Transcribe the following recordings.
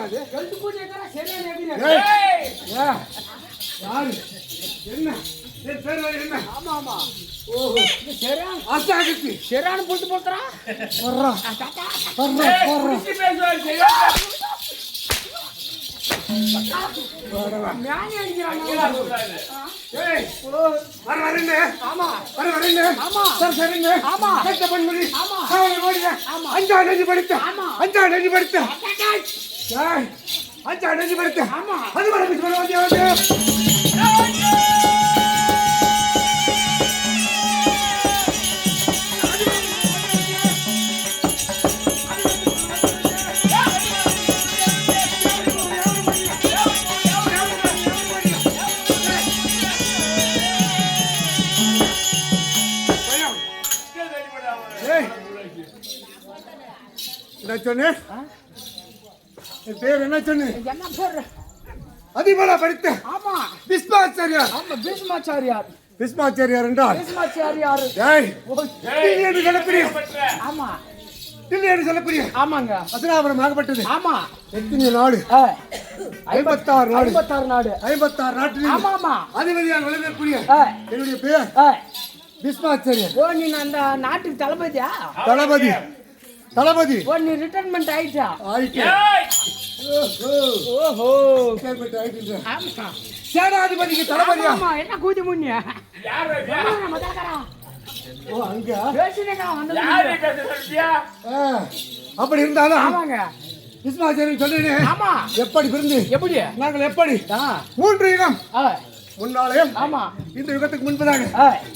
என்னது எழுத்து பூஜை சரியான யாரு என்ன பேர் என்ன? ஆமா ஆமா. ஓஹோ சரியான அசாகத்தி சரியான போட்டு போக்குறா. வர்றா வர்றா வர்றா ஞானி அடிக்கிறாங்க. ஏய் வர வரேங்க. ஆமா வர வரேங்க. ஆமா சரிங்க. ஆமா கட்ட பண்ணி ஆமா காவல ஓடிங்க. ஆமா அஞ்சா நெஞ்சு படுத்து. ஆமா அஞ்சா நெஞ்சு படுத்து. ஏய் அஞ்சா நெஞ்சு படுத்து. ஆமா அது வர பிச்சு வர வந்து என்ன சொன்ன? பேர் என்ன சொன்ன? என்ன பேர்? அதிபலா படித்த ஆமா பீஷ்மாச்சாரியார். ஆமா பீஷ்மாச்சாரியார். பீஷ்மாச்சாரியார் என்றால் பீஷ்மாச்சாரியார். ஏய் தில்லி என்று சொல்லக்கூடிய ஆமா தில்லி என்று சொல்லக்கூடிய ஆமாங்க அசுராபுரம் ஆகப்பட்டது. ஆமா எத்தனை நாடு? 56 நாடு. 56 நாடு. 56 நாட்டில் ஆமா ஆமா அதிபதியாக விளங்கக்கூடிய என்னுடைய பேர் பீஷ்மாச்சாரியார். ஓ நீ அந்த நாட்டுக்கு தளபதியா? தளபதி தளபதி. ஓ நீ ரிட்டைர்மென்ட் ஆயிட்டா? ஆயிட்டே. ஓஹோ ரிட்டைர்மென்ட் ஆயிட்டே. ஆமா சேனாதிபதிக்கு தளபதியா? ஆமா என்ன கூதி முன்னியா? யார் நம்ம தாக்கறா? ஓ அங்க பேசினேங்க வந்து யார் பேசுறியா? அப்படி இருந்தாலும் ஆமாங்க பீஷ்மாச்சாரியர் சொன்னேனே. ஆமா எப்படி பிறந்து எப்படி நாங்கள் எப்படி 3 யுகம் முன்னாலயம் ஆமா இந்த யுகத்துக்கு முன்பதாக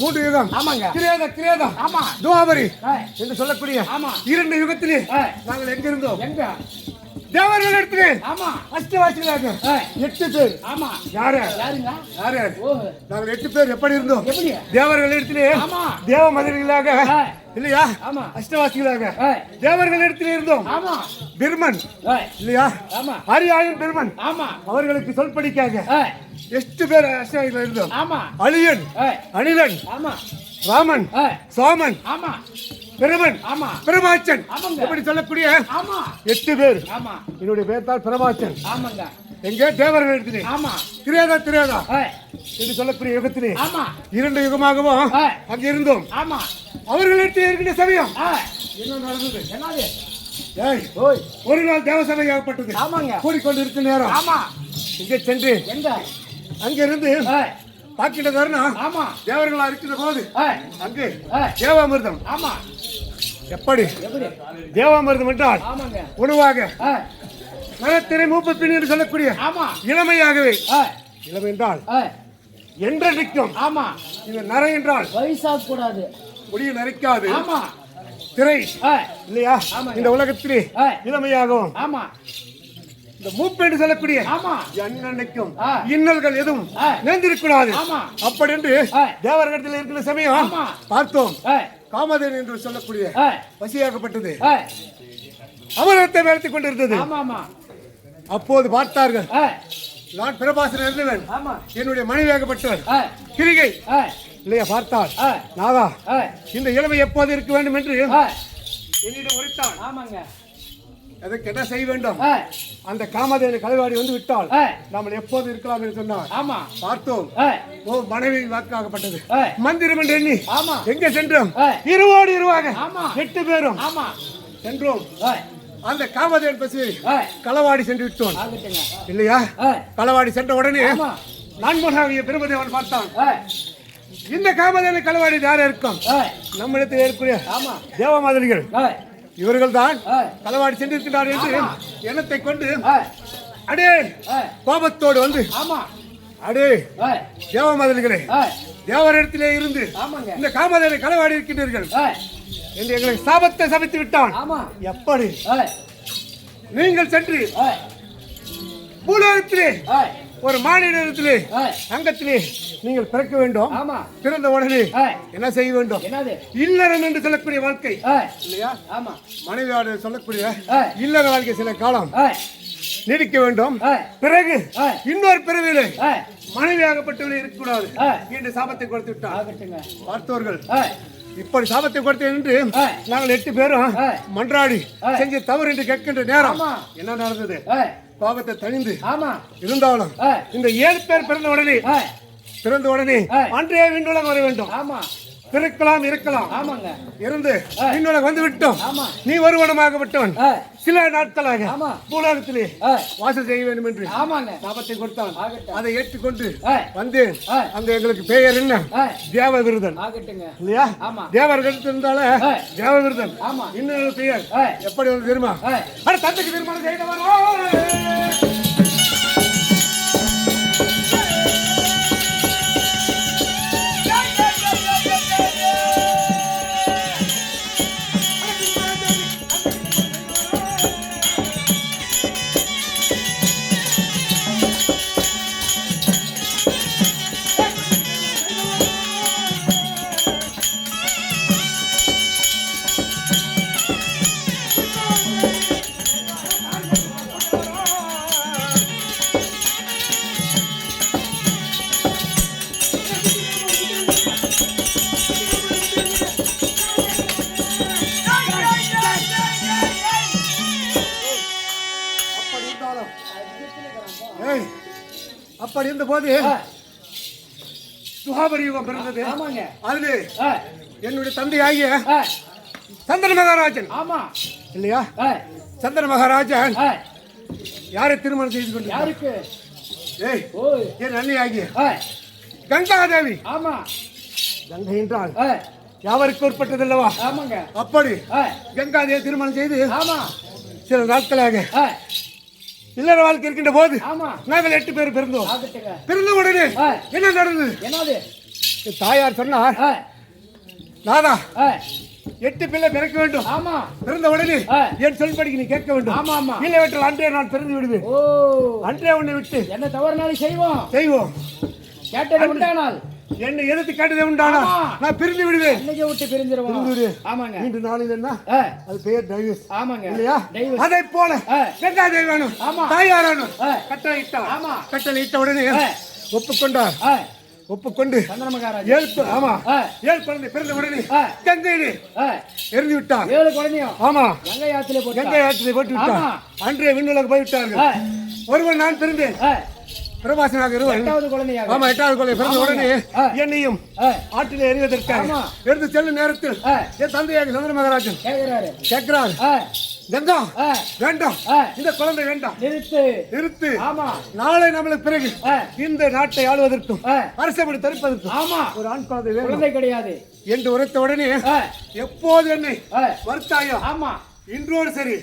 3 யுகம் ஆமாங்க கிரேதா ஆமா துவாபரி என்று சொல்லக்கூடிய ஆமா 2 யுகத்திலே நாங்கள் எங்க இருந்தோம்? எங்க? தேவர்கள் இடத்திலே ஆமா அஷ்டவாசிகளாக 8 பேர். ஆமா யாரு யாருங்க? யாரு? ஓ நாங்கள் 8 பேர் எப்படி இருந்தோம்? எப்படி? தேவர்கள் இடத்திலே ஆமா தேவ மந்திரிகளாக இல்லையா? ஆமா அஷ்டவாசிகளாக தேவர்கள் இடத்திலே இருந்தோம். ஆமா பிரம்மன் இல்லையா? ஆமா ஹரியாயன் பிரம்மன் ஆமா அவர்களுக்கு சொல்படிக்காக 8 பேர் அஷ்டவாசிகள் இருந்தோம். ஆமா அலியன் அனிலன் ஆமா ராமன் சோமன் ஆமா பிரமன் ஆமா பிரமாச்சன் ஆமாங்க இப்படி சொல்லக்கூடிய ஆமா 8 பேர். ஆமா என்னுடைய பேர் தான் பிரமாச்சன். ஆமாங்க எங்க தேவர்கள் இடத்திலே ஆமா திரேதா என்று சொல்லக்கூடிய யுகத்திலே ஆமா 2 யுகமாகவும் அங்க இருந்தோம். ஆமா அவர்களிடத்தில் இருக்கின்ற சமயம் என்ன நடந்தது? என்னது? ஏய் ஓய் ஒரு நாள் தேவசபை ஆகப்பட்டது. ஆமாங்க கூடிக்கொண்டு இருக்கும் நேரம் ஆமா இங்கே சென்று எங்க? அங்கிருந்து பாக்கிட்ட தருணம் ஆமா தேவர்களா இருக்கிற போது அங்கு ஏய் தேவாமிர்தம். ஆமா எப்படி எப்படி? தேவாமிர்தம் என்றால் ஆமாங்க உணவாக மனத்திரை மூப்பு பின் என்று சொல்லக்கூடிய ஆமா இளமையாகவே இளமை என்றால் என்றைக்கும் ஆமா இந்த நரை என்றால் வயசாக கூடாது முடிய நரைக்காது ஆமா திரை இல்லையா? ஆமாங்க. இந்த உலகத்திலே இளமையாகவும் ஆமா இந்த மூப்பு என்று சொல்லக்கூடிய ஆமா என்னைக்கும் இன்னல்கள் எதுவும் நேர்ந்திருக்கூடாது. ஆமா அப்படி என்று தேவர்களிடத்தில் இருக்கிற சமயம் ஆமா பார்த்தோம். காமதேவன் என்று சொல்லக்கூடிய பசியாகப்பட்டது ஆ அமரத்தை வளர்த்துக் கொண்டிருந்தது. ஆமா ஆமா அப்போது பார்த்தார்கள். நான் பிரபாசன் இருந்தவன். ஆமா என்னுடைய மனைவியாகப்பட்டவர் கிரிகை இல்லையா? பார்த்தால் நாதா இந்த இளமை எப்போது இருக்க வேண்டும் என்று என்னிடம் உரைத்தான். ஆமாங்க அதற்கு என்ன செய்ய வேண்டும்? அந்த காமதேவனை கலைவாடி வந்து விட்டால் நாம் எப்போது இருக்கலாம் என்று சொன்னார். ஆமா பார்த்தோம். ஓ மனைவி வாக்காகப்பட்டது. ஏய் மந்திரம் என்று எண்ணி ஆமா எங்க சென்றோம்? இருவோடு இருவாக ஆமா 8 பேரும் ஆமா சென்றோம். ஏய் அந்த காமதேவன் பசி களவாடி சென்று விட்டோம் ஆகட்டுங்க. இல்லையா? களவாடி சென்ற உடனே ஆமா நான்முகனாகிய பிரம்மதேவன் பார்த்தான். ஏய் இந்த காமதேவனை களவாடி யார் இருக்கும்? நம்மிடத்தில் ஏற்கக்கூடிய ஆமா தேவ மாதிரிகள் ஏய் இவர்கள் தான் ஏய் களவாடி சென்றிருக்கிறார் என்று எண்ணத்தை கொண்டு ஏய் அடே கோபத்தோடு வந்து ஆமா அடே ஏய் தேவ மாதிரிகளே ஏய் தேவரிடத்திலே இருந்து ஆமாங்க இந்த காமதேவனை களவாடி இருக்கின்றீர்கள் ஏய் என்று எங்களை சாபத்தை சபித்து விட்டான். ஆமா எப்படி? ஏய் நீங்கள் சென்று ஏய் பூலோகத்திலே ஏய் ஒரு மாநிலத்திலே ஏய் அங்கத்திலே நீங்கள் பிறக்க வேண்டும். ஆமா பிறந்த உடனே ஏய் என்ன செய்ய வேண்டும்? என்னது? இல்லறம் என்று சொல்லக்கூடிய வாழ்க்கை ஏய் இல்லையா? ஆமா மனைவியோடு சொல்லக்கூடிய ஏய் இல்லற வாழ்க்கை சில காலம் ஏய் நீடிக்க வேண்டும். ஏய் பிறகு ஏய் இன்னொரு பிறவிலே ஏய் மனைவியாகப்பட்டவர்கள் இருக்கக்கூடாது ஏய் என்று சாபத்தை கொடுத்து விட்டார். ஆகட்டுங்க. பார்த்தவர்கள் ஏய் இப்படி சாபத்தை கொடுத்து என்று நாங்கள் 8 பேரும் மன்றாடி செஞ்ச தவறு என்று கேட்கின்ற நேரம் ஆமா என்ன நடந்தது? பாவத்தை தணிந்து ஆமா இருந்தாலும் இந்த 7 பேர் பிறந்த உடனே அன்றைய விண்ணுலகம் வர வேண்டும். ஆமா பிறக்கலாம் இருக்கலாம். ஆமாங்க இருந்து விண்ணுலகம் வந்து விட்டோம். ஆமா நீ ஒருவனமாக விட்டவன் சில நாட்களாக ஆமா பூலோகத்திலே வாசல் செய்ய வேண்டும் என்று ஆமாங்க சாபத்தை கொடுத்தான். ஆகட்டும் அதை ஏற்றுக்கொண்டு வந்தேன். அங்க எங்களுக்கு பெயர் என்ன? தேவ விருதன் ஆகட்டுங்க இல்லையா? ஆமா தேவர் இருந்தால தேவ விருதன். ஆமா இன்னொரு பெயர் எப்படி வந்து தெரியுமா? அட தந்தைக்கு திருமணம் செய்தவன் அப்படி இருந்த போது துவாபர யுகம் பிறந்தது. ஆமாங்க அதுல என்னுடைய தந்தையாகிய சந்திர மகாராஜன் ஆமா இல்லையா? சந்திர மகாராஜன் யாரை திருமணம் செய்து கொண்டு யாருக்கு? என் அண்ணியாகிய கங்காதேவி. ஆமா கங்கை என்றால் யாவருக்கு உட்பட்டது அல்லவா? ஆமாங்க அப்படி கங்காதேவி திருமணம் செய்து ஆமா சில நாட்களாக இல்லற வாழ்க்கை இருக்கின்ற போது ஆமா நாங்கள் 8 பேர் பிறந்தோம். ஆகட்டுங்க பிறந்த உடனே என்ன நடந்தது? என்னது? தாயார் சொன்னார், நாதா 8 பிள்ளை பிறக்க வேண்டும். ஆமா பிறந்த உடனே என் சொல்படிக்கு நீ கேட்க வேண்டும். ஆமா ஆமா இல்லவற்றால் அன்றே நான் பிறந்து விடுவேன். ஓ அன்றே உன்னை விட்டு என்ன தவறுனாலும் செய்வோம் கேட்டது உண்டானால் என்னை எதிர்த்து கேட்டதே உண்டானால் நான் பிரிந்து விடுவேன். இன்னைக்கு விட்டு பிரிஞ்சிருவோம். ஆமாங்க இன்று நாளில் என்ன அது பெயர் டைவர்ஸ். ஆமாங்க இல்லையா? அதை போல கங்காதேவி வேணும் தாயாரானும் கட்டளையிட்டார். ஆமா கட்டளையிட்ட உடனே ஒப்புக்கொண்டார். ஒப்புக்கொண்டு சந்திர மகாராஜ் 7 குழந்தை பிறந்த உடனே கங்கையிலே எரிந்து விட்டார். 7 குழந்தையும் ஆமா கங்கை ஆற்றிலே போட்டு விட்டார். அன்றே விண்ணுலகம் போய்விட்டார்கள். ஒருவன் நான் பிறந்தேன் பிரபாசனாக இருவன். 8வது குழந்தையாக ஆமா 8வது குழந்தை பிறந்த உடனே என்னையும் ஆற்றிலே எறிவதற்காக எடுத்து செல்லும் நேரத்தில் என் தந்தையாக சந்திர மகாராஜன் கேட்கிறார், கங்கா வேண்டாம், இந்த குழந்தை வேண்டாம், நிறுத்து. ஆமா நாளை நம்மளுக்கு பிறகு இந்த நாட்டை ஆளுவதற்கும் அரசப்படி தடுப்பதற்கும் ஒரு ஆண் குழந்தை கிடையாது என்று உரைத்த உடனே எப்போது என்னை வருத்தாயோ ஆமா இன்றோடு சரி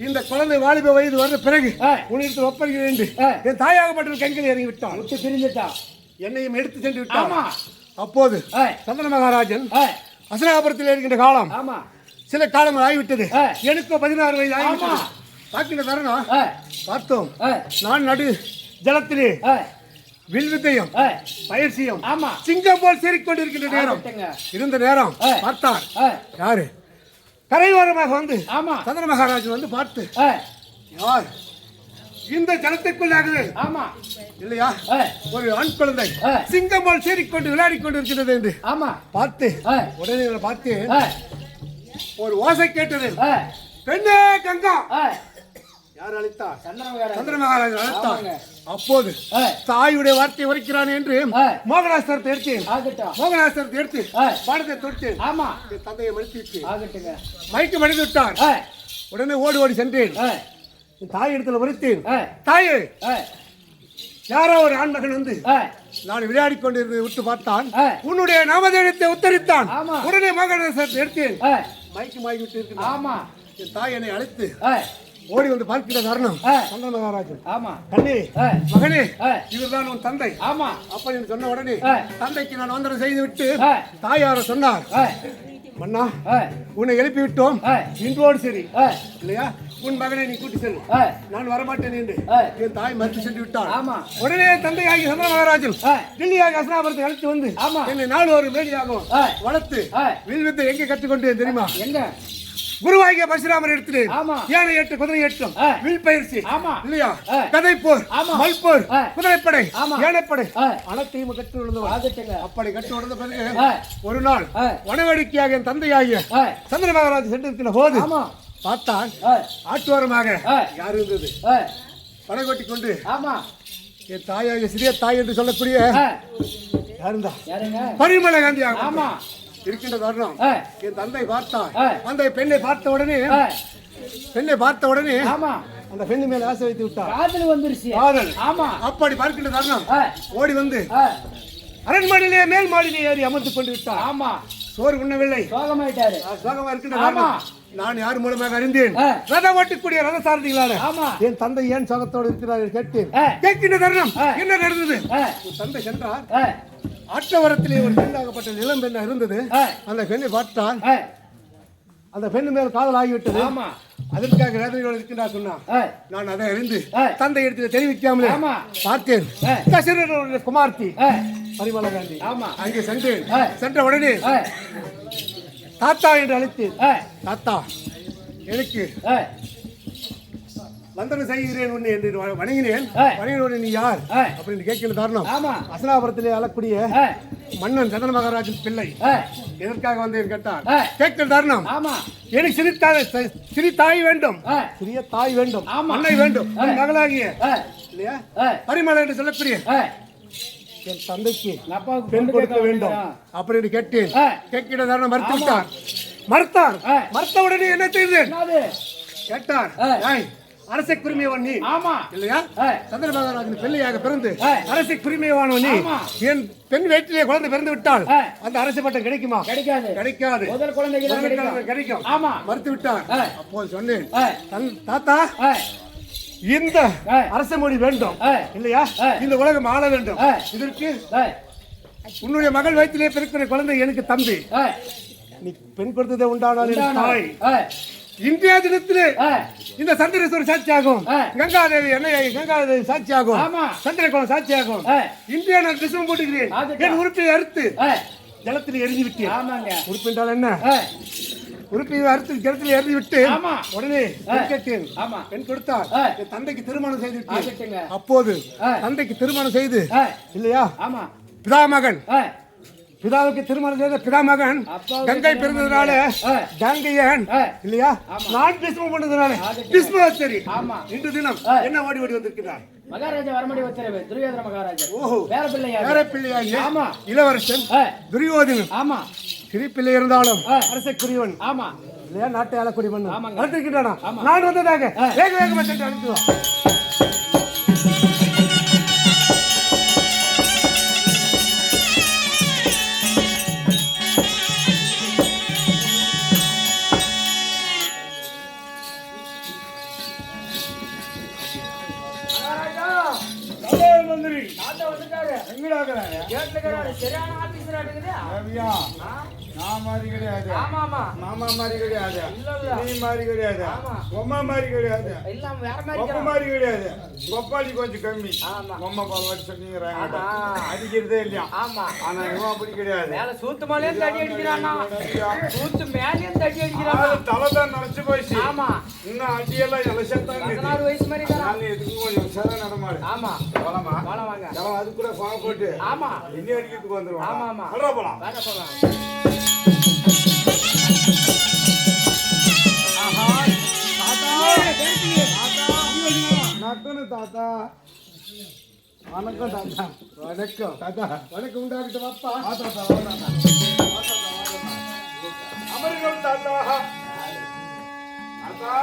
இந்த குழந்தை வாலிப வயது வந்த பிறகு உன்னிடத்தில் ஒப்படைக்கிறேன் என்று என் தாயாகப்பட்ட கைகள் இறங்கி விட்டான். பிரிஞ்சிட்டான். என்னையும் எடுத்து சென்று விட்டான். அப்போது சந்திர மகாராஜன் அசனாபுரத்தில் இருக்கின்ற காலம் சில காலங்கள் ஆகிவிட்டது. எனக்கு 16 வயது ஆகிவிட்டது. பார்க்கின்ற தருணம் பார்த்தோம். நான் நடு ஜலத்திலே வில்வித்தையும் பயிற்சியும் சிங்கம் போல் சேரிக்கொண்டிருக்கின்ற நேரம் இருந்த நேரம் பார்த்தார். யாரு? கரையோரமாக வந்து சந்திர மகாராஜன் வந்து பார்த்து, யார் இந்த ஜலத்திற்குள்ளாகவே இல்லையா ஒரு ஆண் குழந்தை சிங்கம் போல் சேரிக்கொண்டு விளையாடி கொண்டு இருக்கிறது என்று பார்த்து உடனே பார்த்து ஒரு ஓசை கேட்டது. பெண்ணே கங்கா. யார் அழைத்தார்? சந்திர மகாராஜன் அழைத்தார். அப்போது தாயுடைய வார்த்தை உரைக்கிறான் என்று மோகனாஸ்திரத்தை எடுத்து பாடத்தை தொட்டு தந்தையை மடித்து மயக்க மடிந்து விட்டார். உடனே ஓடி சென்றேன். தாய் இடத்துல உரைத்தேன், தாயே யாரோ ஒரு ஆண் மகன் வந்து நான் விளையாடி கொண்டிருந்து விட்டு பார்த்தான், உன்னுடைய நாமதேயத்தை உத்தரித்தான். உடனே மோகனாஸ்திரத்தை எடுத்தேன், மயக்கமாகி விட்டு இருக்கிறான். என் தாய் என்னை அழைத்து ஓடி வந்து பார்க்கிற தருணம் சந்திர மகாராஜன், கண்ணே மகனே இவர்தான் உன் தந்தை அப்படி சொன்ன உடனே தந்தைக்கு நான் வந்தனம் செய்து விட்டு தாயார சொன்னார், மன்னா உன்னை எழுப்பி விட்டோம், இன்றோடு சரி இல்லையா உன் மகனை நீ கூட்டி செல், நான் வரமாட்டேன் என்று என் தாய் மறுத்து சென்று விட்டார். உடனே தந்தையாகி சந்திர மகாராஜன் டெல்லியாக அசனாபுரத்தை அழைத்து வந்து என்னை நாடு ஒரு மேடியாகவும் வளர்த்து வில்வித்தை எங்கே கற்றுக்கொண்டு தெரியுமா? எங்க குருவாகிய பரசுராமர் எடுத்து யானை ஏற்று குதிரை ஏற்றம் வில் பயிற்சி இல்லையா கதை போர் மல்போர் குதிரைப்படை யானைப்படை அனைத்தையும் கற்று விழுந்தவர். அப்படி கற்று விழுந்த பிறகு ஒரு நாள் வனவேடிக்கையாக என் தந்தையாகிய சந்திர மகாராஜ் சென்றிருக்கிற போது பார்த்தான் ஆட்டுவாரமாக யார் இருந்தது? படைகொட்டி கொண்டு ஆமா என் தாயாக சிறிய தாய் என்று சொல்லக்கூடிய யாருந்தா யாருங்க பரிமள காந்தி ஆமா இருக்கின்ற தருணம் என் தந்தை பார்த்தார் ஆ. அந்த பெண்ணை பார்த்த உடனே ஆமா அந்த பெண்ணு மேல ஆசை வைத்து விட்டார் காதல் வந்துருச்சு காதல் ஆமா அப்படி பார்க்கின்ற தருணம் ஓடி வந்து ஆ. அரண்மனையிலே மேல் மாடியிலே ஏறி அமர்ந்து கொண்டு விட்டார் ஆமா சோறு உண்ணவில்லை சோகமாயிட்டாரு சோகமா இருக்கின்ற ஆமா தருணம் நான் யார் மூலமாக அறிந்தேன் ரத ஓட்டக்கூடிய ரத சாரதிகளான ஆமா என் தந்தை ஏன் சோகத்தோடு இருக்கிறார் கேட்டேன் கேட்கின்ற தருணம் என்ன நடந்தது உன் தந்தை சென்றார் ஆற்றவரத்திலே ஒரு பெண்ணாகப்பட்ட நிலம் பெண்ணா இருந்தது அந்த பெண்ணை பார்த்தால் அந்த பெண்ணு மேல் காதல் ஆகிவிட்டது அதற்காக வேதனையோடு இருக்கின்றார் சொன்னான் நான் அதை அறிந்து தந்தை இடத்துல தெரிவிக்காமலே பார்த்தேன் தசரனுடைய குமார்த்தி பரிமள காந்தி அங்கே சென்றேன் சென்ற உடனே தாத்தா என்று அழைத்தேன் தாத்தா எனக்கு வந்தனம் செய்கிறேன் உன்னை என்று வணங்கினேன் வணங்கினோடு நீ யார் அப்படின்னு கேட்கிற காரணம் அசனாபுரத்திலே அழக்கூடிய மன்னன் சந்திர மகாராஜன் பிள்ளை எதற்காக வந்தேன் கேட்டார் கேட்கிற காரணம் எனக்கு சிறு தாய் வேண்டும் சிறிய தாய் வேண்டும் அன்னை வேண்டும் மகளாகிய இல்லையா பரிமள என்று சொல்லக்கூடிய என் தந்தைக்கு பெண் கொடுக்க வேண்டும் அப்படின்னு கேட்டேன் கேட்கிற காரணம் மறுத்து விட்டார் மறுத்த உடனே என்ன செய்தேன் கேட்டார் அரசை குரிமையவன் நீ இல்லையா சந்திர மகாராஜன் பிள்ளையாக பிறந்து அரசை குரிமையவானவன் நீ என் பெண் வயிற்றிலே குழந்தை பிறந்து விட்டால் அந்த அரசு பட்டம் கிடைக்குமா கிடைக்காது முதல் குழந்தைக்கு கிடைக்கும் மறுத்து விட்டார் அப்போது சொன்னேன் தாத்தா இந்த அரச மொழி வேண்டும் இல்லையா இந்த உலகம் ஆள வேண்டும் இதற்கு உன்னுடைய மகள் வயிற்றிலே பிறக்கிற குழந்தை எனக்கு தம்பி நீ பெண் கொடுத்ததே உண்டானால் தாய் இந்தியா தினத்திலே இந்த சந்திரேஸ்வரர் சாட்சியாகும் கங்காதேவி கங்காதேவி சாட்சியாகும் சந்திரகுலம் சாட்சியாகும் இந்தியா நான் விஷம் போட்டுக்கிறேன் என் உறுப்பை அறுத்து ஜலத்தில் எரிஞ்சு விட்டேன் உறுப்பு என்றால் என்ன உறுப்பை அறுத்து ஜலத்தில் எரிஞ்சு விட்டு உடனே கேட்டேன் பெண் கொடுத்தார் என் தந்தைக்கு திருமணம் செய்து விட்டேன் அப்போது தந்தைக்கு திருமணம் செய்து இல்லையா பிதாமகன் பிதாவுக்கு திருமணம் செய்த பிதாமகன் கங்கை பிறந்ததுனால கங்கையன் இல்லையா நான் பிஸ்மம் பண்ணதுனால பிஸ்மேஸ்வரி இன்று தினம் என்ன ஓடி வந்திருக்கிறார் மகாராஜா வரமடி உத்தரவு துரியோதன மகாராஜா பேர பிள்ளையாகிய இளவரசன் துரியோதனன் சிறு பிள்ளை இருந்தாலும் அரசக்குரியவன் இல்லையா நாட்டை ஆளக்கூடிய மன்னன் வளர்த்திருக்கின்றானா நான் வந்ததாக வேக வேகமாக சென்று அனுப்புவோம் நான் மாதிரி கிடையாது மாமா மாதிரி கிடையாது நீ மாதிரி கிடையாது பொம்மா மாதிரி கிடையாது பொம்மை மாதிரி கிடையாது கொப்பாளி கொஞ்சம் கம்மி பொம்மை பால் வச்சு சொன்னீங்கிறாங்க அடிக்கிறதே இல்லையா ஆனா இவன் அப்படி கிடையாது சூத்து மேலே தடி அடிக்கிறான் சூத்து மேலே தடி அடிக்கிறான் தலை தான் நினைச்சு போயிடுச்சு இன்னும் அடியெல்லாம் இலசத்தான் 16 வயசு மாதிரி எதுக்கும் கொஞ்சம் உஷாரா நடமாடு அது கூட பாவம் போட்டு இன்னும் அடிக்கிறதுக்கு வந்துருவான் போலாம் தாத்தா வணக்கம் தாத்தா வணக்கம் தாத்தா வணக்கம் உண்டாகிட்டு வாப்பா அமருங்கள் தாத்தா தாத்தா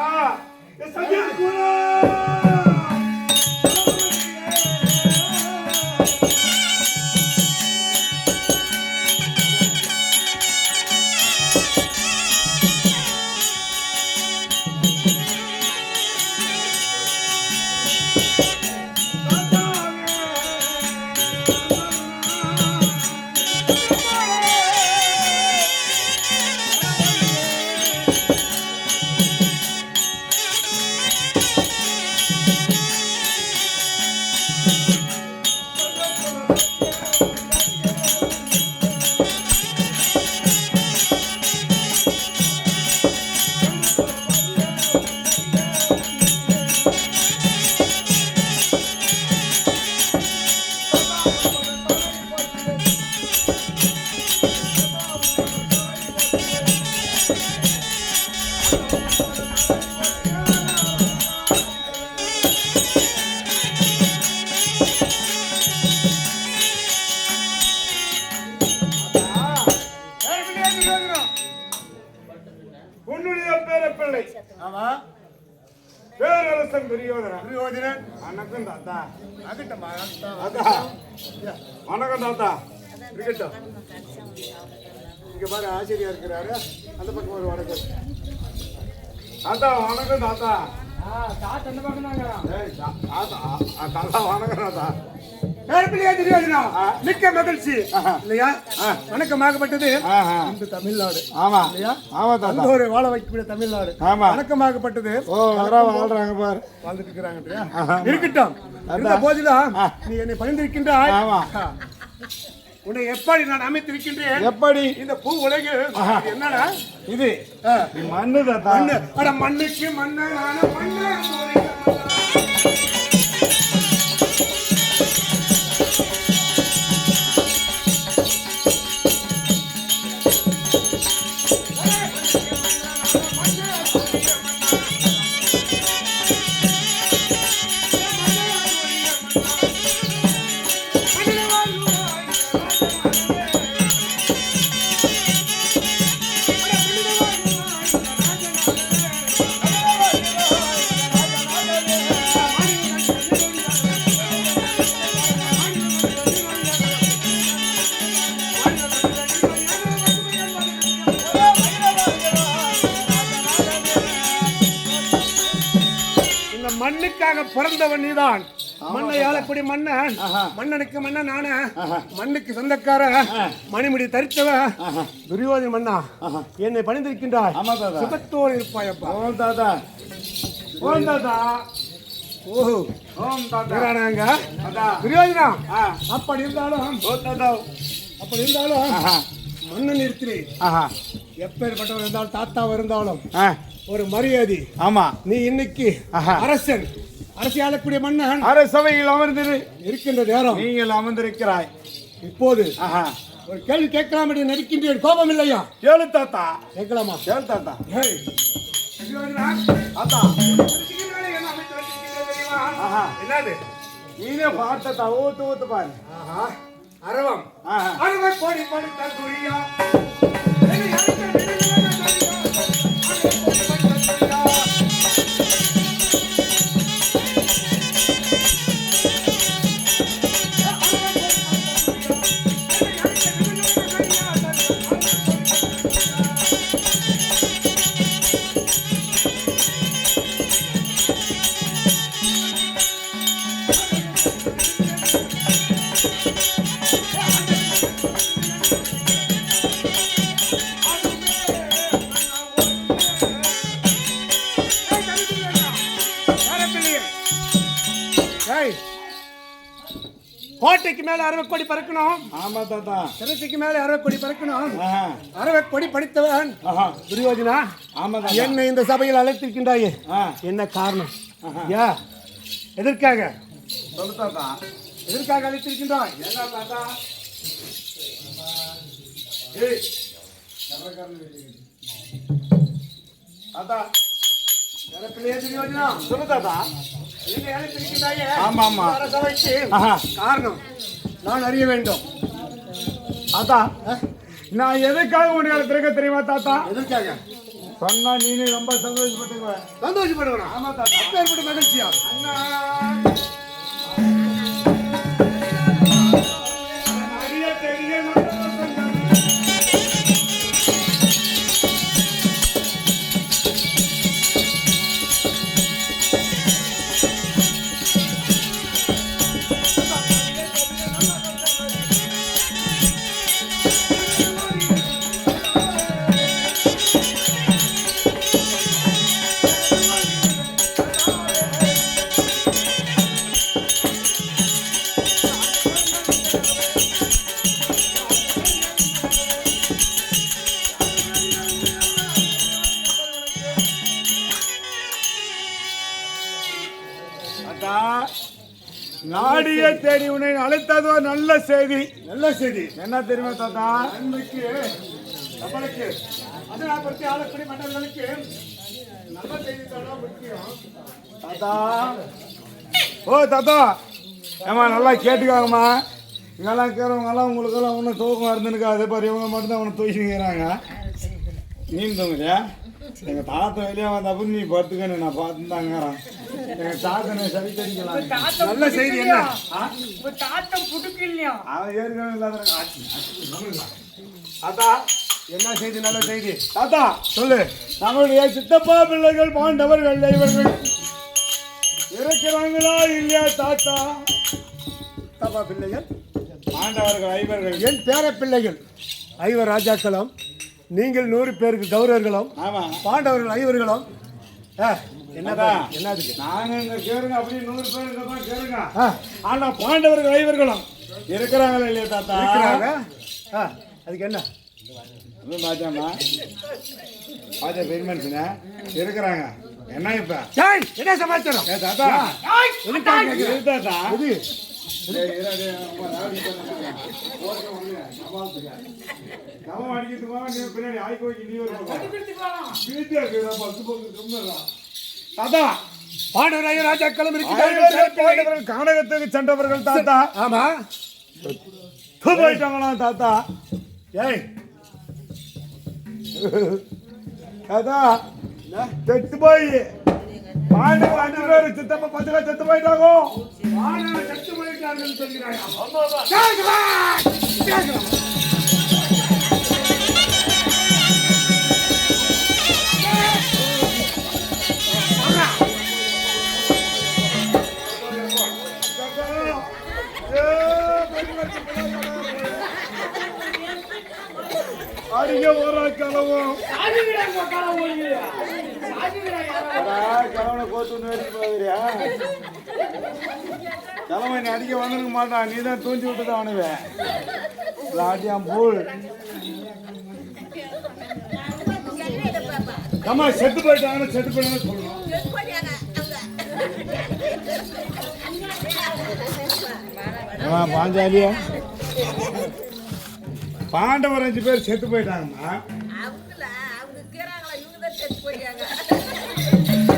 உன்னுடைய பேர பிள்ளை ஆமா பேரரசன் துரியோதனன் துரியோதனன் வணக்கம் தாத்தா ஆகட்டமா தாத்தா வணக்கம் தாத்தா இருக்கட்டும் இங்க பாரு ஆசிரியர் இருக்கிறாரு அந்த பக்கம் ஒரு வணக்கம் தாத்தா வணக்கம் தாத்தா தாத்தா என்ன பார்க்கறாங்க தாத்தா வணக்கம் தாத்தா நேர்பிள்ளையா துரியோதனா மிக்க மகிழ்ச்சி இல்லையா வணக்கமாகப்பட்டது இந்த தமிழ்நாடு ஆமா இல்லையா ஆமா தாத்தா ஒரு வாழ வைக்கக்கூடிய தமிழ்நாடு ஆமா வணக்கமாகப்பட்டது வாழ்றாங்க பாரு வாழ்ந்துட்டு இருக்கிறாங்க இருக்கட்டும் இருந்த போதிலும் நீ என்னை பணிந்திருக்கின்றாய் ஆமா உன்னை எப்படி நான் அமைத்திருக்கின்றேன் எப்படி இந்த பூ உலகில் என்னடா இது மண்ணு தாத்தா மண்ணு அட மண்ணுக்கு மண்ணான மண்ணு மண்ணுக்காக பிறந்தவன் நீதான் மண்ணை ஆளக்கூடிய மன்னன் மன்னனுக்கு மன்னன் நானே மண்ணுக்கு சொந்தக்கார மணிமுடி தரித்தவன் துரியோதன மன்னா என்னை பணிந்திருக்கின்றாய் சுகத்தோடு இருப்பாயப்பா ஓம் தாத்தா ஓம் தாத்தா ஓஹோ ஓம் தாத்தா துரியோதனா அப்படி இருந்தாலும் அப்படி இருந்தாலும் மன்னன் இருக்கிறேன் எப்பேற்பட்டவர் இருந்தாலும் தாத்தாவ இருந்தாலும் ஒரு மரியாதை ஆமா நீ இன்னைக்கு அரசன் அரசியாளக்கூடிய மன்னன் அரசவையில் அமர்ந்திரு இருக்கின்ற நேரம் நீங்கள் அமர்ந்திருக்கிறாய் இப்போது ஒரு கேள்வி கேட்கலாம் என்று நடிக்கின்றேன் கோபம் இல்லையா கேளு தாத்தா கேட்கலாமா கேளு தாத்தா தாத்தா என்னது நீனே பார்த்தா ஊத்து ஊத்து பாரு அரவம் அரவ கோடி படுத்த துரியா கோட்டைக்கு மேல 60 கோடி பறக்கணும். ஆமா தாத்தா. சிரசுக்கு மேல 60 கோடி பறக்கணும். 60 கோடி படித்தவன் துரியோதனா. ஆமா தாத்தா. என்ன இந்த சபையில் அழைத்திருக்கின்றாயே என்ன காரணம்? யா எதற்காக? சொல்லு தாத்தா. எதற்காக அழைத்திருக்கின்றாய்? என்ன தாத்தா? ஏய் தாத்தா பிள்ளையே துரியோதனா. சொல்லு தாத்தா. என்னை அழைத்திருக்கின்றாயே. ஆமா ஆமா. சபைக்கு காரணம் நான் அறிய வேண்டும். தாத்தா நான் எதுக்காக உன்னை அழைத்திருக்க தெரியுமா தாத்தா? எதற்காக? சொன்னா நீனே ரொம்ப சந்தோஷப்பட்டுக்குவ. சந்தோஷப்படுவேன். ஆமா தாத்தா. அப்பேற்பட்ட மகிழ்ச்சியா? அண்ணா நாடியை தேடி உன்னை அழைத்ததோ நல்ல செய்தி. நல்ல செய்தி என்ன தெரியுமா தாத்தா? நன்மைக்கு நம்மளுக்கு அதனாபுரத்தை ஆளக்கூடிய மன்னர்களுக்கு நல்ல செய்தி தானா முக்கியம். தாத்தா ஓ தாத்தா ஏமா நல்லா கேட்டுக்காங்கம்மா. இங்கெல்லாம் இருக்கிறவங்கெல்லாம் உங்களுக்கெல்லாம் ஒன்றும் தூக்கம் இருந்துருக்காது பாரு. இவங்க மட்டும்தான் அவனை தூக்கிக்கிறாங்க. நீ தூங்குறியா? எங்க தாத்தா வெளியே வந்தப்ப நீ படுத்துக்கணும், நான் பார்த்துதாங்கிறேன். எங்க தாத்தனை சரி தெரிக்கலாம். நல்ல செய்தி என்ன? உங்க தாத்தா புடுக்கலையா? அவன் ஏற்கனவே இல்லாத தாத்தா என்ன செய்தி? நல்ல செய்தி. தாத்தா சொல்லு. நம்மளுடைய சித்தப்பா பிள்ளைகள் பாண்டவர்கள் இவர்கள் இருக்கிறாங்களா இல்லையா தாத்தா? தப்பா பிள்ளைகள் பாண்டவர்கள் ஐவர்கள் என் பேர பிள்ளைகள் 5 ராஜாக்களும் நீங்கள் 100 பேருக்கு கௌரவர்களும் ஆமா பாண்டவர்கள் 5 என்னடா என்னதுக்கு நாங்க இங்க கேருங்க அப்படி 100 பேர் இங்க தான் கேருங்க. ஆனா பாண்டவர்கள் ஐவர்களும் இருக்கிறாங்களா இல்லையா தாத்தா? இருக்கிறாங்க. அதுக்கு என்ன? பாஜாமா பாஜா பெரிய மனுஷன இருக்கிறாங்க. என்ன இப்ப என்ன சமாச்சாரம்? தாத்தா தாத்தா தாத்தா இது பின்னாடி ஆய்வு தாத்தா பாண்டவர் ராஜாக்களும் இருக்கிறார்கள். கானகத்துக்கு சென்றவர்கள் தாத்தா. ஆமா போயிட்டாங்களா தாத்தா? ஏய் தாத்தா செத்து போய் பாண்டவர் 5 பேர் சித்தப்பா 10 பேர் செத்து போயிட்டாங்க. பாண்டவர் செத்து போயிட்டார்கள் சொல்கிறாயா? அடிக்க ஒரு கலவும் கலவனை கோத்து போகிறியா? கிழமை நீ அடிக்க வந்துருக்க மாட்டான், நீ தான் தூஞ்சி விட்டுதான் அவனுவே லாட்டியாம் பூல். ஆமா செத்து போயிட்டாங்க, செத்து போயிட்டாங்க சொல்லணும். பாஞ்சாலியா பாண்டவர் 5 பேர் செத்து போயிட்டாங்கம்மா.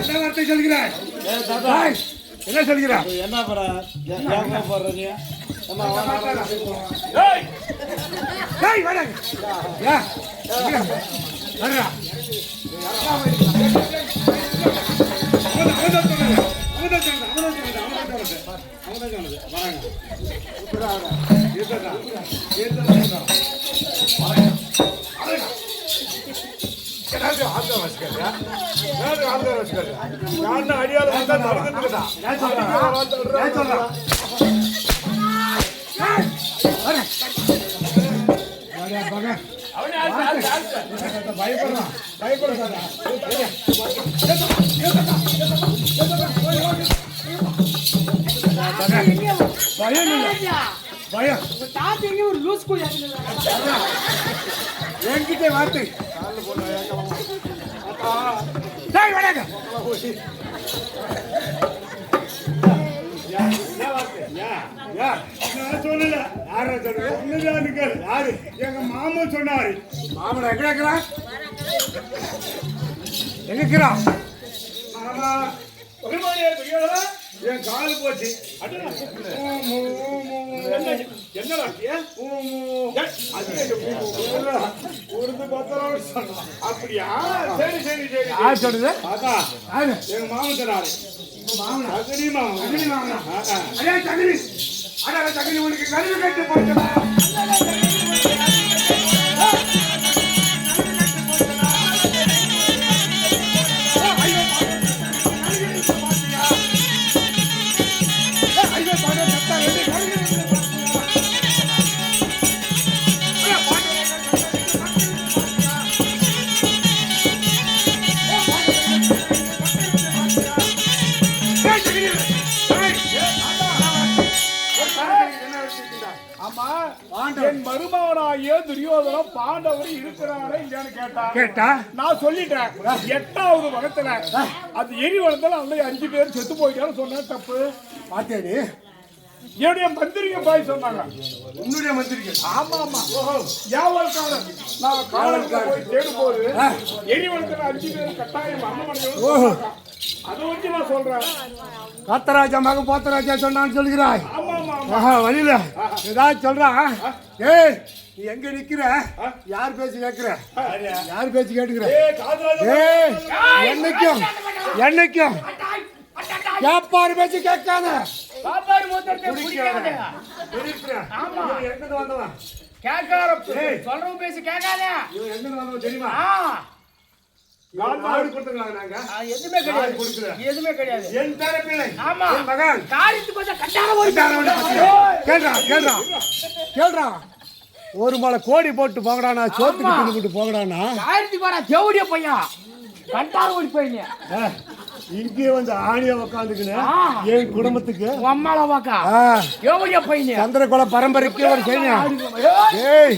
என்ன வார்த்தை சொல்கிறாய்? என்ன சொல்கிறாய்? என்ன போடுற நீ? அடியால வந்தா தடுக்கிறா பயப்படுறான் பயப்படுறான். பயம் இல்லை பயம். ஒரு லூஸ் கூட என்கிட்ட வார்த்தை சொல்லல யாரு எங்க மாமா சொன்னாரு. மாமன் எங்க இருக்கிறான்? எங்க இருக்கிறான்? ஆமா என் காலு போச்சு. என்ன அப்படியா? சரி சரி சரி. யார் சொல்றது? எங்க மாமன் சொன்னாரு. மாமனா? அக்னி மாமன். அக்னி மாமனா? அதே தகுதி. அட தகுதி உனக்கு கல்வி கட்டு போட்டா. என் மருமகனாகிய துரியோதனம் பாண்டவர் இருக்கிறாரே இல்லையான்னு கேட்டா நான் சொல்லிட்டேன். 8வது வகத்துல அது எரி வளர்ந்தாலும் அவங்க 5 பேர் செத்து போயிட்டாலும் சொன்னா தப்பு. பாத்தேடி என்னுடைய மந்திரிங்க பாய் சொன்னாங்க. உன்னுடைய மந்திரிக்கு? ஆமா ஆமா. யாவல்காரன் நான் காலத்துல போய் தேடும் போது எரி வளர்த்துல 5 பேர் கட்டாயம் மரணம். அதை வச்சு நான் சொல்றேன். காத்தராஜா மகன் போத்தராஜா சொன்னான்னு சொல்கிறாய். ஆமா ஆமா வழியில ஏதாவது சொல்றான். ஏய் நீ எங்க நிக்கிற? யார் பேச்சு கேட்கிற? யார் பேச்சு கேட்டுக்கிற? என்னைக்கும் வியாபாரி பேச்சு கேட்காத. சாப்பாடு மொத்தத்தை குடிக்காத. ஆமா. எங்க வந்தவன்? கேட்காத. சொல்றவங்க பேசி கேட்காத. இவன் எங்க வந்தவன் தெரியுமா? எதுவுமே கிடையாது. என் பேர பிள்ளை. ஆமா. என் மகன். காரியத்துக்கு கொஞ்சம் கட்டார ஒரு கேள்றா ஒரு மலை கோடி போட்டு போகடானா, சோத்துக்கு தின்னு போட்டு போகடானா. காரியத்துக்கு வர தேவடிய பையன் கட்டார ஓடி போயிங்க. இங்கே வந்து ஆணியா உக்காந்துக்குன்னு என் குடும்பத்துக்கு அம்மால வாக்கா தேவடிய பையன் சந்திரகுல பரம்பரைக்கு ஒரு செய்யணும். ஏய்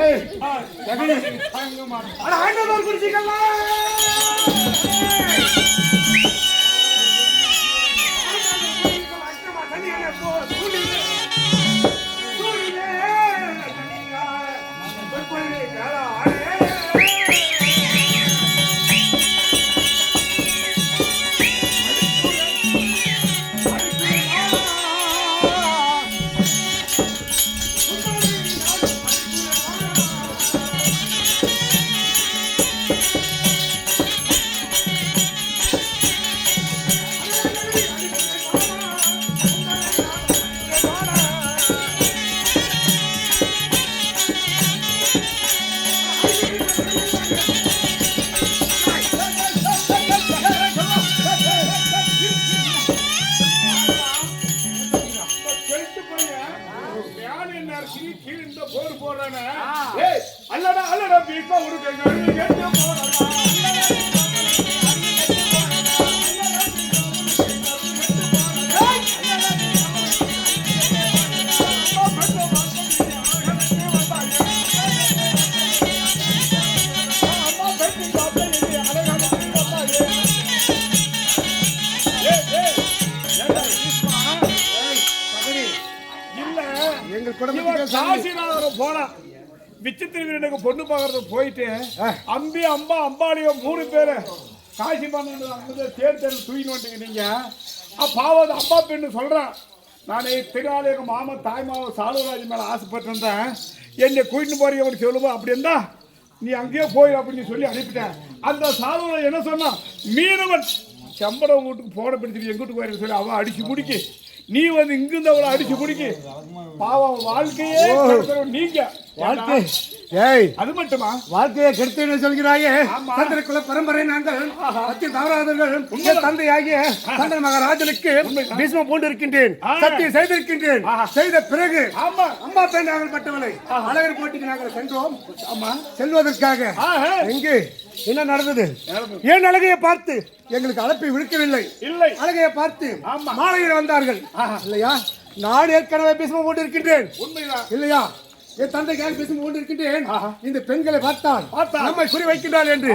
ஏய் ஜெகனி அட ஆண்டவர் குடிச்சிக்கலா. விசித்திர பொண்ணு பாக்குறது போயிட்டு அம்பி அம்பா அம்பாளியோ 3 பேரு காசி பண்ண தேர்தல் தூக்கின்னு வந்துங்க. நீங்க பாவது அம்பா பெண்ணு சொல்றேன். நான் திருநாள் எங்க மாமா தாய் மாவ சாலுராஜ் மேல ஆசைப்பட்டிருந்தேன். என்னை கூட்டின்னு போறீங்க அப்படி சொல்லுவோம். அப்படி இருந்தா நீ அங்கேயே போய் அப்படின்னு சொல்லி அனுப்பிட்டேன். அந்த சாலுராஜ் என்ன சொன்னா, மீனவன் சம்பளம் வீட்டுக்கு போட பிடிச்சிட்டு எங்க வீட்டுக்கு போயிருக்க சொல்லி அவன் அடிச்சு முடிக்கி, நீ வந்து இங்கிருந்து அவளை அடிச்சு முடிக்கி பாவம் வாழ்க்கையே நீங்க வாழ்க்கை. ஏய் அது மட்டுமா வாழ்க்கையை கெடுத்து சொல்கிறாயே. சந்திரகுல பரம்பரை நாங்கள் தவறாதவர்கள் தந்தையாகிய சந்திர மகாராஜனுக்கு பீஷ்மம் பூண்டு இருக்கின்றேன். சத்தியம் செய்திருக்கின்றேன். செய்த பிறகு அம்மா பெண் நாங்கள் பட்டவளை அழகர் போட்டிக்கு நாங்கள் சென்றோம். செல்வதற்காக எங்கே என்ன நடந்தது? ஏன் அழகையை பார்த்து எங்களுக்கு அழைப்பை விடுக்கவில்லை. அழகையை பார்த்து மாலையில் வந்தார்கள் இல்லையா? நான் ஏற்கனவே பீஷ்மம் பூண்டு இருக்கின்றேன் இல்லையா? என் தந்தைக்காக பேசும் கொண்டிருக்கின்றேன். இந்த பெண்களை பார்த்தால் நம்மை குறி வைக்கின்றாள் என்று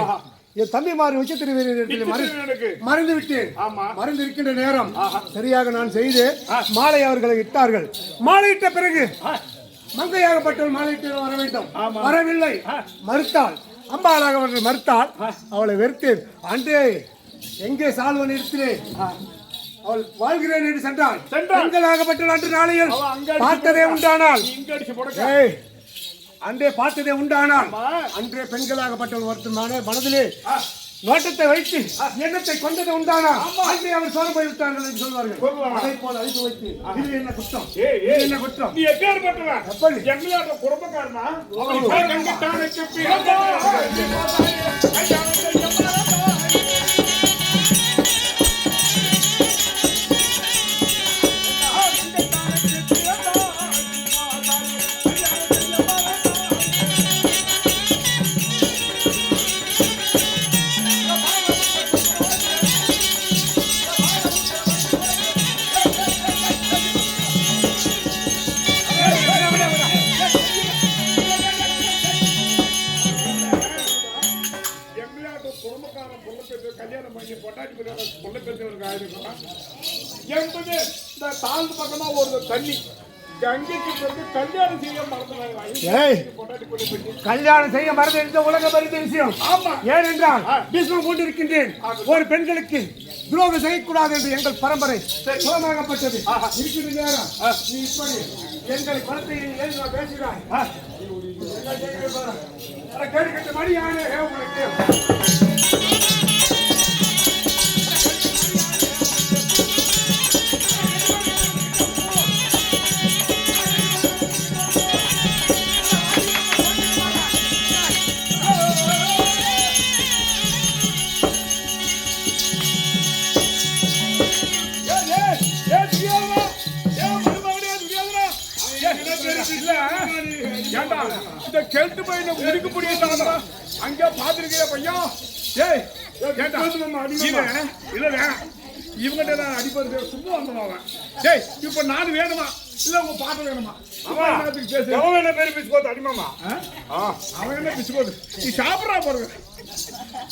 என் தம்பி மாறி உச்சத்திற்கு மறந்து விட்டேன். மறந்து இருக்கின்ற நேரம் சரியாக நான் செய்து மாலை அவர்களை இட்டார்கள். மாலையிட்ட பிறகு மங்கையாகப்பட்டவள் மாலையிட்டு வர வேண்டும். வரவில்லை. மறுத்தாள். அம்பாளாக அவர்கள் மறுத்தாள். அவளை வெறுத்தேன். அன்றே எங்கே சால்வன் இருக்கிறேன் அவள் வாழ்கிறேன் என்று சென்றாள். பெண்களாகப்பட்டவள் அன்று நாளையில் பார்த்ததே உண்டானால் அன்றே பார்த்ததே உண்டானால் அன்றே பெண்களாகப்பட்டவள் ஒருத்தமான மனதிலே நோட்டத்தை வைத்து எண்ணத்தை கொண்டதை உண்டானா அன்றே அவர் சோறு போய்விட்டார்கள் என்று சொல்வார்கள். அதை போல அழித்து வைத்து இது என்ன குற்றம்? என்ன குற்றம்? நீ எப்பேற்பட்டவன்? எப்படி எங்களோட குடும்பக்காரனா? கல்யாணம் செய்ய மறந்து உலக மறிந்த விஷயம். ஏனென்றால் பீஷ்மம் கொண்டிருக்கின்றேன். ஒரு பெண்களுக்கு துரோகம் செய்யக்கூடாது என்று எங்கள் பரம்பரை குலமாகப்பட்டது. இருக்கிற நேரம் நீ இப்படி எங்கள் குலத்தை ஏன் பேசுகிறாய்? கேட்கின்ற மணியான உங்களுக்கு கெட்டு போய் முடிக்க முடியாது. அங்கே பாத்துருக்கிய பையன் இல்ல இவங்கிட்ட நான் அடிப்பது சும்மா வந்துடுவாங்க. டேய் இப்ப நான் வேணுமா இல்ல உங்க பாட்டு வேணுமா? அவன் என்ன பேரு பிஸ்கோத்து அடிமாமா? அவன் என்ன பிஸ்கோத்து? நீ சாப்பிட்றா போடுங்க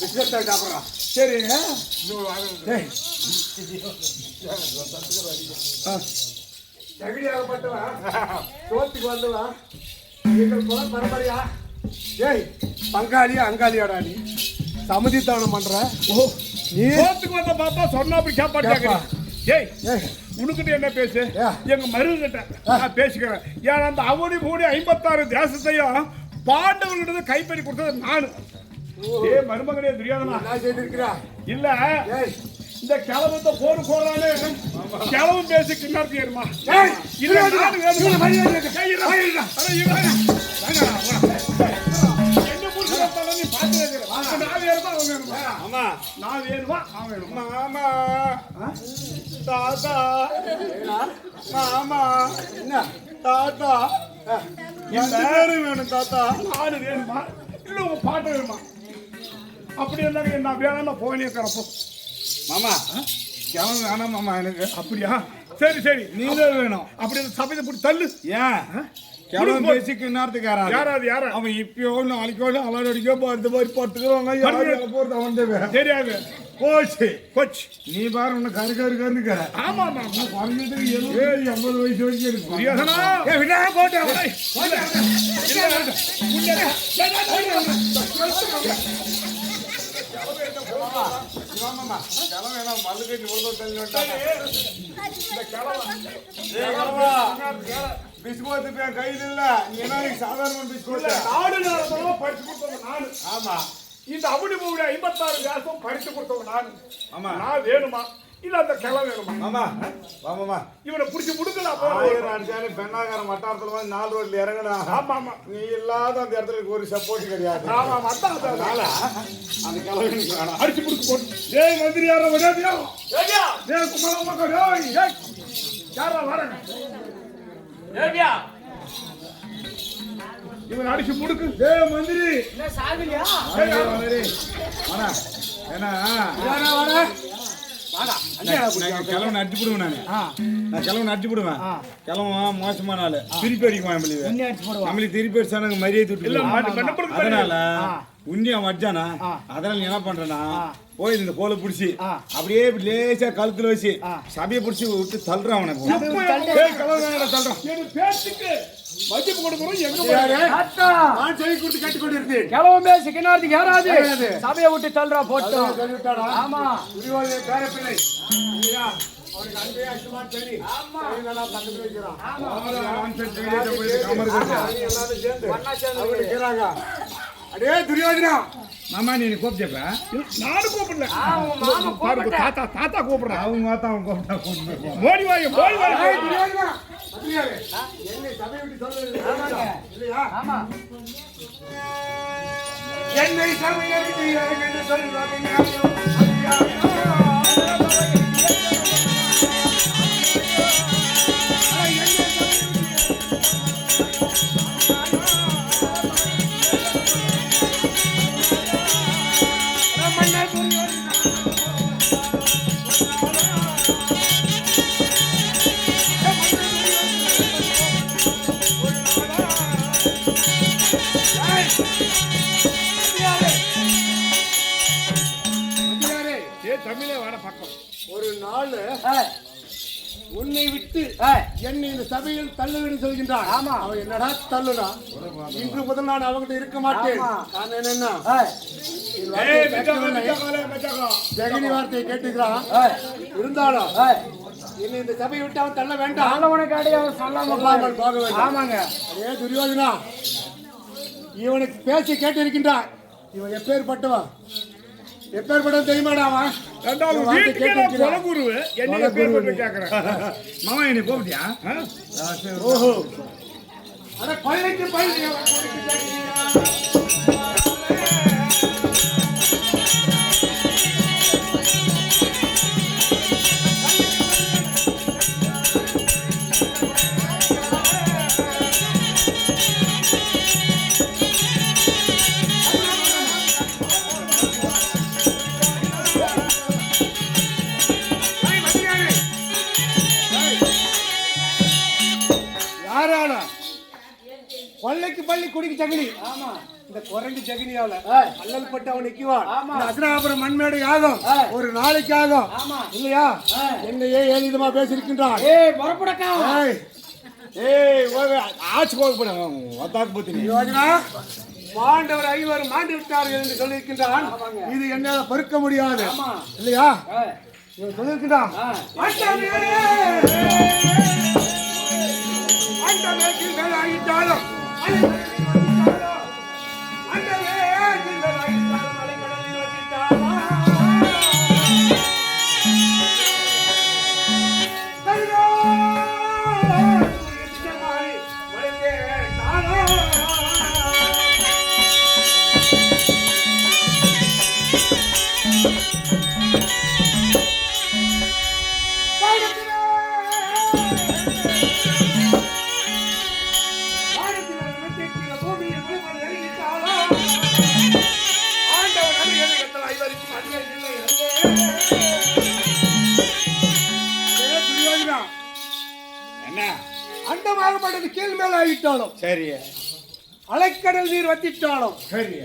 பிஸ்கட் சாப்பிட்றா. சரிங்க தகுதியாகப்பட்டவா சோத்துக்கு வந்தவா எங்கள் குல பரம்பரையா? ஏய் பங்காளியா அங்காளியாடா நீ சமதித்தானம் பண்ற? ஓ நீ சோத்துக்கு வந்த பாப்பா சொன்னா அப்படி சாப்பாடு கேட்கறா. ஏய் உனக்கிட்ட என்ன பேசு? எங்க மருகிட்ட நான் பேசிக்கிறேன். ஏன்னா அந்த அவனி பூடி 56 தேசத்தையும் பாண்டவர்கிட்ட கைப்பறி கொடுத்தது நானு. ஏ மருமகனே துரியோதனா என்ன செய்திருக்கிறா? இல்ல இந்த கிளம்பத்த போடு போறானே கிளம்பு பேசி கிண்ணார்த்தி ஏறுமா? இல்ல நானு வேணும் என்ன புரிச்சு நீ பாத்து நான் வேணுமா அவன் வேணுமா? ஆமா நான் வேணுமா அவன் வேணுமா? ஆமா தாத்தா மாமா என்ன தாத்தா வேணும் தாத்தா நானு வேணுமா இல்ல உங்க பாட்டு வேணுமா? அப்படி இருந்தாங்க என்ன வேணாம் போனே கரப்போ மாமா கிளம்பு வேணாம் மாமா எனக்கு. அப்படியா சரி சரி நீங்களே வேணும். அப்படி சபையை போட்டு தள்ளு. ஏன் கிளம்பு பேசிக்கு நேரத்துக்கு யாராவது யாரா அவன் இப்பயோ நாளைக்கோ அலாடு அடிக்கோ பார்த்து மாதிரி பட்டுக்கிறோம் போறது அவன் தெரியாது. கோச்சு கோச் நீ பாரு உன்னை கரு கரு கருக்க. ஆமா ஆமா குறைஞ்சதுக்கு 80 வயசு வரைக்கும் இருக்கு. பிஸ்கோத்து கையில் இல்ல சாதாரண பிஸ்கோட் நாடு படிச்சு கொடுத்தவங்க நானு. ஆமா இந்த அவடி மூடி 56 தேசம் படிச்சு கொடுத்தவங்க நானு. ஆமா நான் வேணுமா இல்ல அந்த கிளம் வேணுமா? ஆமா ஆமாமா இவனை புடிச்சு முடுக்கலாம். பெண்ணாகார வட்டாரத்துல வந்து 4 ரோட்ல இறங்கணும். ஆமா ஆமா நீ இல்லாத அந்த இடத்துல ஒரு சப்போர்ட் கிடையாது. ஆமா ஆமா அந்த கிளம் அடிச்சு புடிச்சு போட்டு ஏய் மந்திரி யாரோ வராதியா? ஏய் குமார மக்கள் ஏய் யாரா வரங்க? ஏவியா இவன் அடிச்சு முடுக்கு. ஏய் மந்திரி என்ன சாவிலியா? ஏய் மந்திரி வாடா என்ன வாடா வாடா கிழவன் அடிச்சு விடுவேன். நான் கிழவன் அடிச்சு விடுவேன். கிழவன் மோசமான ஆளு திருப்பி அடிக்குவான். நம்மளுக்கு திருப்பி அடிச்சான மரியாதை அதனால உண்டி அவன் அடிச்சானா. அதனால நீ என்ன பண்றேன்னா போய் இந்த கோலை பிடிச்சி அப்படியே லேசா கழுத்துல வச்சு சபையை பிடிச்சி விட்டு தள்ளுறான். அவனுக்கு மதிப்பு கொடுக்கணும். எங்க சொல்லி கொடுத்து கட்டி கொண்டு இருக்கு கிளம்பே சிக்கனார்த்திக்கு யாராவது சபையை விட்டு தள்ளுறா போட்டு சொல்லிவிட்டாடா. ஆமா பேர பிள்ளை அவனுக்கு அன்பே அசுமான் சொல்லி நல்லா பக்கத்துல வைக்கிறான். அடே துரியோதனா மாமா நீ கூப்பிட்ட? நானும் கூப்பிடல. தாத்தா தாத்தா கூப்பிடுறேன். அவங்க தாத்தா அவன் கூப்பிட்டா மோடி வாங்க மோடி வாங்க. என்னை சபையை சொல்லுவாங்க. தமிழே வர பக்கம் ஒரு நாள் உன்னை விட்டு என்னை இந்த சபையில் தள்ளுன்னு சொல்கின்றான். ஆமா, அவன் என்னடா தள்ளுடா, இன்று முதல் நான் அவங்கிட்ட இருக்க மாட்டேன். காரணம் என்ன, ஜெகனி வார்த்தையை கேட்டுக்கிறான். இருந்தாலும் என்னை இந்த சபையை விட்டு அவன் தள்ள வேண்டாம். சொல்லாமல் போக வேண்டும். ஆமாங்க, அதே துரியோதனா இவனுக்கு பேசி கேட்டு இருக்கின்றான். இவன் எப்பேற்பட்டவன், எப்பேற்பட்டவன் தெரியுமாடா? அவன் ஓஹோ, அட கொள்ளைக்கு பயிர் கொள்ளைக்கு பள்ளி குடிக்கு ஜெகனி. ஆமா, இந்த குரங்கு ஜெகனியால அல்லல் பட்டு அவன் நிக்குவான். அசனாபுரம் மண்மேடு ஆகும், ஒரு நாளைக்கு ஆகும் இல்லையா? என்னையே ஏலிதமா பேசியிருக்கின்றான். மாண்டவர் 5 மாண்டு விட்டார்கள் என்று சொல்லியிருக்கின்றான். இது என்னால் பொறுக்க முடியாது இல்லையா? சொல்லியிருக்கின்றான். அண்டமாகப்பட்டது கீழ் மேல ஆகிட்டாலும் சரி, அலைக்கடல் நீர் வத்திட்டாலும் சரி,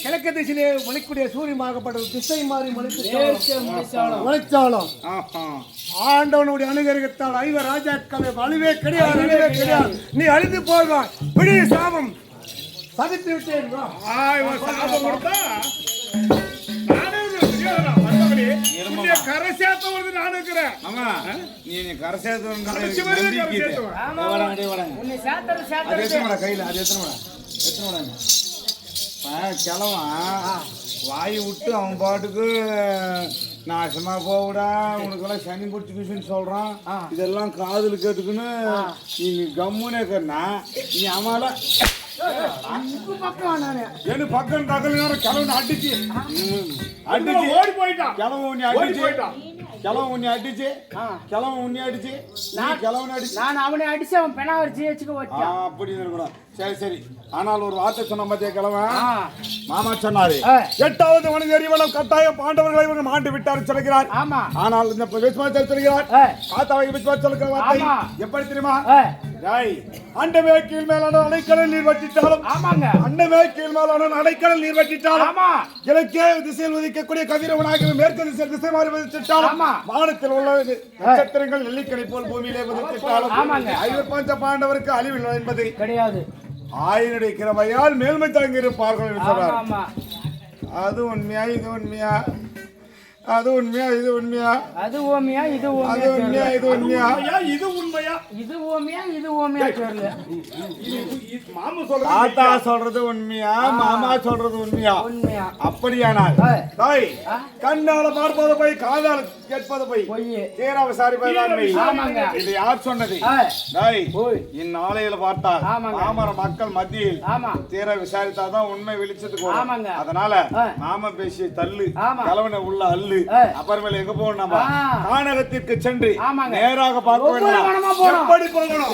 கிழக்கு திசையிலே மொழிக்கூடிய சூரியமாகப்பட்டது திசை மாறி மொழிச்சாலும் ஆண்டவனுடைய அனுகிரகத்தால் 5 ராஜாக்களை அழிவே கிடையாது, அழிவே கிடையாது. நீ அழிந்து போவாய், பிடிய சாபம் சதித்து விட்டேன். கரை சேர்த்தவருக்கு நான் இருக்கிறேன். ஆமா, நீ கரை சேர்த்தவன் கையில அது எத்தனை கிளவன் வாய் விட்டு அவன் பாட்டுக்கு நாசமா போவிடா, உனக்கெல்லாம் சனி பிடிச்சிக்குன்னு சொல்றான். இதெல்லாம் காதுல கேட்டுக்குன்னு நீ கம்முனே இருக்கிறனா நீ அம்மால பக்கம் தகவல் கிளவன் அடிச்சு ஓடி போயிட்டான். கிளவன் உன்னை அடிச்சு கிளவன் உன்னை அடிச்சு கிளவன் உன்னை அடிச்சு கிளவன் அடிச்சு நான் அவனை அடிச்சு அவன் பெணா வச்சு அப்படி இருக்கணும். சரி சரி, ஆனால் ஒரு வார்த்தை சொன்ன மத்திய கிழவன் மாமா சொன்னாரு, 8வது மனித அறிவலம் கட்டாயம் பாண்டவர்களை இவங்க மாண்டு விட்டார் சொல்கிறார். ஆனால் இந்த விஸ்வாசம் சொல்கிறார், காத்தாவை விஸ்வாசம் சொல்கிற வார்த்தை எப்படி தெரியுமா? அண்டமே கீழ் மேலான அடைக்கடல் நீர் வற்றிட்டாலும், அண்டமே கீழ் மேலான அடைக்கடல் நீர் வற்றிட்டாலும், கிழக்கே திசையில் உதிக்கக்கூடிய கதிரவனாக மேற்கு திசையில் திசை மாறி வதித்தாலும், வானத்தில் உள்ள நட்சத்திரங்கள் நெல்லிக்கடை போல் பூமியிலே வதித்தாலும் 5 பஞ்ச பாண்டவருக்கு அழிவில்லை என்பது கிடையாது. ஆயினுடைய கிரமையால் மேல்மை தாங்கி இருப்பார்கள் என்று சொல்றார். அது உண்மையா இது உண்மையா? அது உண்மையா இது உண்மையா? அது ஓமியா இது உண்மையா? இது உண்மையா இது உண்மையா? இது ஓமியா இது ஓமியா? சொல்லு. மாமா சொல்றது தாத்தா சொல்றது உண்மையா, மாமா சொல்றது உண்மையா? உண்மையா. அப்படியானால் தாய் கண்ணால பார்ப்பது போய் காதால கேட்பது போய் தீரா விசாரிப்பது. இது யார் சொன்னது? தாய் இந்நாளையில பார்த்தால் மாமர மக்கள் மத்தியில் தீரா விசாரித்தாதான் உண்மை வெளிச்சத்துக்கு வரும். அதனால மாமா பேசிய தள்ளு, கலவனை உள்ள அள்ளு, அப்புறமேல எங்க போகணும்? கானகத்திற்கு சென்று நேராக பார்க்க வேண்டும். எப்படி போகணும்?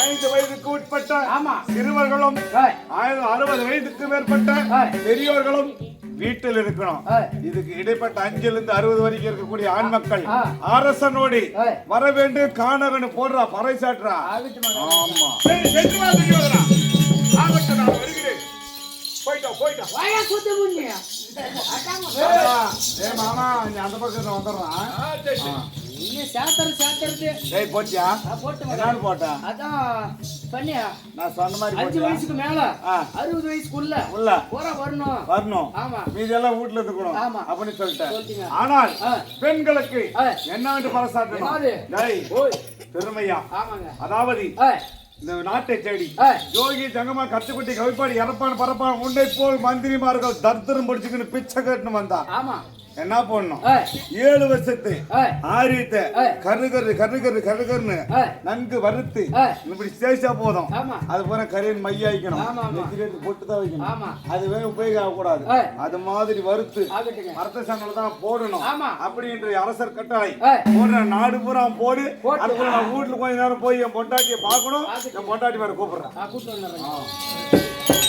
5 வயதுக்கு உட்பட்ட சிறுவர்களும் 60 வயதுக்கு மேற்பட்ட பெரியோர்களும் வீட்டில் இருக்கணும். இதுக்கு இடைப்பட்ட 5 லிருந்து 60 வரைக்கும் இருக்கக்கூடிய ஆண் மக்கள் அரசனோடு வர வேண்டும். கானகன்னு போடுறா, பறைசாட்டுறா. ஆமா, மாமா அந்த பக்கத்துல வந்துடுறான். இன்னும் சேர்த்துறது ஏய் போட்டியா போட்டு என்னன்னு போட்டா அதான் சொன்னியா நான் சொன்ன மாதிரி 5 போட்டியா? வயசுக்கு மேல 60 வயசுக்குள்ள உள்ள போற வரணும் வரணும் ஆமா மீதெல்லாம் வீட்டுல இருக்கணும் ஆமா. அப்படின்னு சொல்லிட்டேன் சொல்லிட்டீங்க. ஆனால் ஆ. பெண்களுக்கு ஆ. என்னவென்று பரசாட்டணும் என்னது? டேய், ஓய் பெருமையா ஆமாங்க அதாவது ஏய் இந்த நாட்டை தேடி ஏய் யோகி ஜங்கமா கத்துக்குட்டி கவிப்பாடி இறப்பான் பரப்பான் உண்டை போல் மந்திரிமார்கள் தர்தரம் படிச்சுக்கின்னு பிச்சை கட்டுன்னு வந்தா ஆமா என்ன பண்ணணும் ஏய் 7 வருஷத்து ஏய் ஆரியத்தை ஏய். கருகருன்னு ஏய் நன்கு வறுத்து ஏய் இப்படி சேஷா போதும் ஆமா அது போல கரையின் மைய வைக்கணும் ஆமா, ஆமா. நெத்தியில பொட்டு தான் வைக்கணும் ஆமா அதுவே உபயோகம் ஆகக்கூடாது ஏய் அது மாதிரி வறுத்து ஆகட்டுங்க மரத்த சங்கல தான் போடணும் ஆமா. அப்படின்ற அரசர் கட்டளை ஏய் போடுற நாடு பூரா போடு போட்டு. அதுக்குள்ள நான் வீட்டுல கொஞ்ச நேரம் போய் என் பொண்டாட்டியை பார்க்கணும் பார்த்துட்டு. என் பொண்டாட்டி வேற கூப்பிடுறேன் கூட்டு வந்துடுறேன்